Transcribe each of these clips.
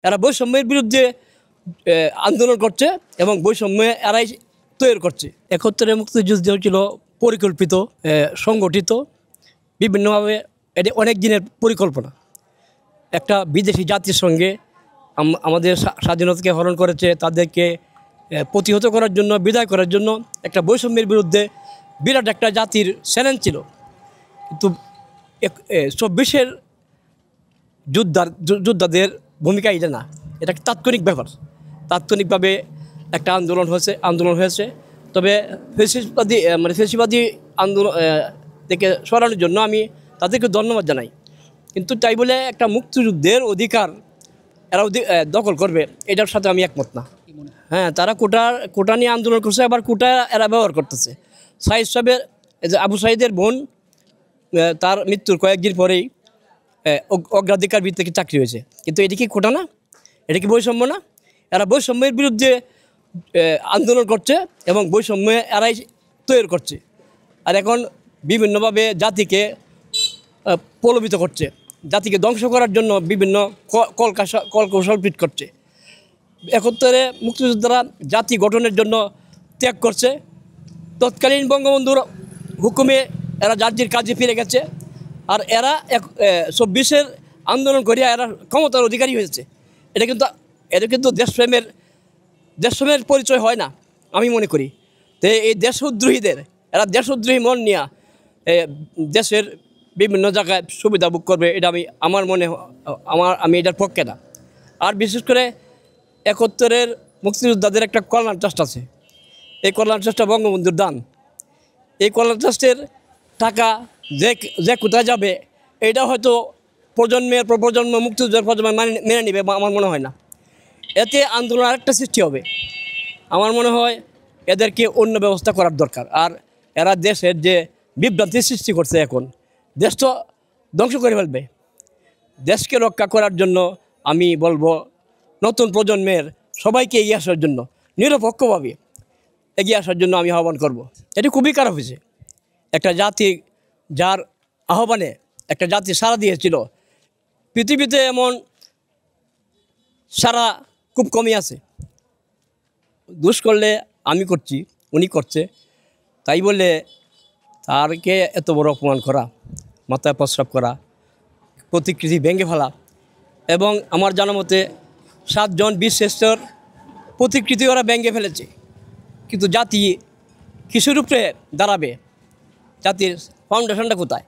এরা বৈষম্যের বিরুদ্ধে আন্দোলন করছে এবং বৈষম্য এরাই তৈরি করছে। ৭১ মুক্তিযুদ্ধ ছিল পরিকল্পিত, সংগঠিত, বিভিন্নভাবে এটি অনেক দিনের পরিকল্পনা। একটা বিদেশি জাতির সঙ্গে আমাদের স্বাধীনতাকে হরণ করেছে, তাদেরকে প্রতিহত করার জন্য, বিদায় করার জন্য একটা বৈষম্যের বিরুদ্ধে বিরাট একটা জাতির চ্যালেঞ্জ ছিল। কিন্তু ২৪-এর যোদ্ধাদের ভূমিকা এটা না, এটা একটা তাৎক্ষণিক ব্যাপার। তাৎক্ষণিকভাবে একটা আন্দোলন হয়েছে। তবে ফেসিবাদী আন্দোলন থেকে সরানোর জন্য আমি তাদেরকে ধন্যবাদ জানাই। কিন্তু তাই বলে একটা মুক্তিযুদ্ধের অধিকার এরা দখল করবে, এটার সাথে আমি একমত না। হ্যাঁ, তারা কোটা নিয়ে আন্দোলন করছে, আবার কোটা এরা ব্যবহার করতেছে। সাইদ সাহেবের আবু সাইদের বোন, তার মৃত্যুর কয়েকদিন পরেই অগ্রাধিকার ভিত্তিতে চাকরি হয়েছে। কিন্তু এটি কি কোটা না? এটা কি বৈষম্য না? এরা বৈষম্যের বিরুদ্ধে আন্দোলন করছে এবং বৈষম্য এরাই তৈরি করছে। আর এখন বিভিন্নভাবে জাতিকে প্রলোভিত করছে, জাতিকে ধ্বংস করার জন্য বিভিন্ন কলকৌশল ফিট করছে। ৭১ মুক্তিযোদ্ধারা জাতি গঠনের জন্য ত্যাগ করছে। তৎকালীন বঙ্গবন্ধুর হুকুমে এরা জাতির কাজে ফিরে গেছে। আর এরা ২৪-এর আন্দোলন করিয়া এরা ক্ষমতার অধিকারী হয়েছে। এটা কিন্তু দেশপ্রেমের পরিচয় হয় না, আমি মনে করি। তো এই এরা দেশদ্রোহী মন নিয়ে দেশের বিভিন্ন জায়গায় সুবিধা ভোগ করবে, এটা আমি এটার পক্ষে না। আর বিশেষ করে ৭১-এর মুক্তিযোদ্ধাদের একটা কল্যাণ ট্রাস্ট আছে। এই কল্যাণ ট্রাস্টটা বঙ্গবন্ধুর দান। এই কল্যাণ ট্রাস্টের টাকা যে কোথায় যাবে, এটা হয়তো প্রজন্মের পর প্রজন্ম, মুক্তিযুদ্ধের প্রজন্ম মেনে নেবে আমার মনে হয় না। এতে আন্দোলন আরেকটা সৃষ্টি হবে। আমার মনে হয় এদেরকে অন্য ব্যবস্থা করার দরকার। আর এরা দেশের যে বিভ্রান্তি সৃষ্টি করছে, এখন দেশ তো ধ্বংস করে ফেলবে। দেশকে রক্ষা করার জন্য আমি বলবো নতুন প্রজন্মের সবাইকে এগিয়ে আসার জন্য, নিরপেক্ষভাবে এগিয়ে আসার জন্য আমি আহ্বান করব। এটি খুবই খারাপ হয়েছে। একটা জাতি যার আহ্বানে একটা জাতি সাড়া দিয়েছিল, পৃথিবীতে এমন সারা খুব কমই আছে। দোষ করলে আমি করছি, উনি করছে, তাই বলে তারকে এত বড় অপমান করা, মাথায় প্রস্রাব করা, প্রতিকৃতি ভেঙে ফেলা। এবং আমার জানা মতে 7 জন বীরশ্রেষ্ঠর প্রতিকৃতি ওরা ভেঙে ফেলেছে। কিন্তু জাতি কিসের উপরে দাঁড়াবে? জাতির ফাউন্ডেশনটা কোথায়?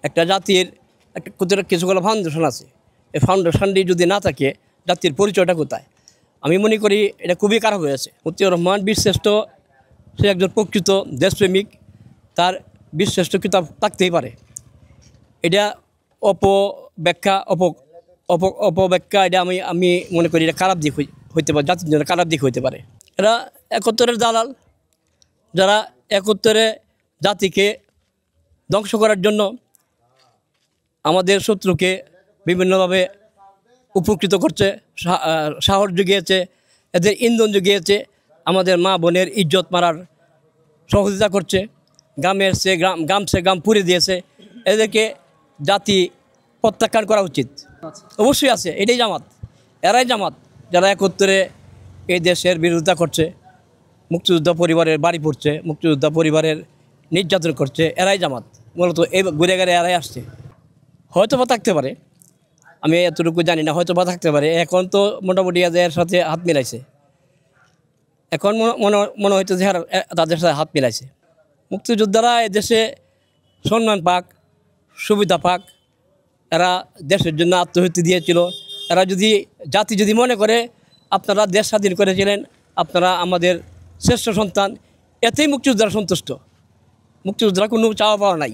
একটা জাতির কিছুগুলো ফাউন্ডেশন আছে। এই ফাউন্ডেশনটি যদি না থাকে, জাতির পরিচয়টা কোথায়? আমি মনে করি এটা খুবই খারাপ হয়েছে। মতিউর রহমান বীরশ্রেষ্ঠ, সে একজন প্রকৃত দেশপ্রেমিক, তার বীরশ্রেষ্ঠ কিতাব থাকতেই পারে। এটা অপব্যাখ্যা এটা আমি মনে করি এটা খারাপ দিক হইতে পারে, জাতির জন্য খারাপ দিক হইতে পারে। এরা ৭১-এর দালাল, যারা ৭১-এ জাতিকে ধ্বংস করার জন্য আমাদের শত্রুকে বিভিন্নভাবে উপকৃত করছে, সাহস জুগিয়েছে, এদের ইন্ধন জুগিয়েছে, আমাদের মা বোনের ইজ্জত মারার সহযোগিতা করছে, গ্রাম পুড়ে দিয়েছে। এদেরকে জাতি প্রত্যাখ্যান করা উচিত। অবশ্যই আছে, এরাই জামাত যারা ৭১-এ এই দেশের বিরোধিতা করছে, মুক্তিযোদ্ধা পরিবারের বাড়ি পড়ছে, মুক্তিযোদ্ধা পরিবারের নির্যাতন করছে, এরাই জামাত। মূলত এই ঘুরে এরাই আসছে। হয়তো বা থাকতে পারে, আমি এতটুকু জানি না, হয়তো বা থাকতে পারে। এখন তো মোটামুটি এদের সাথে হাত মিলাইছে, এখন মনে হইতো যে তাদের সাথে হাত মিলাইছে। মুক্তিযোদ্ধারা এদেশে সম্মান পাক, সুবিধা পাক, এরা দেশের জন্য আত্মহত্যা দিয়েছিল। এরা জাতি যদি মনে করে আপনারা দেশ স্বাধীন করেছিলেন, আপনারা আমাদের শ্রেষ্ঠ সন্তান, এতেই মুক্তিযোদ্ধারা সন্তুষ্ট। মুক্তিযোদ্ধারা কোনো চাওয়া পাওয়া নাই।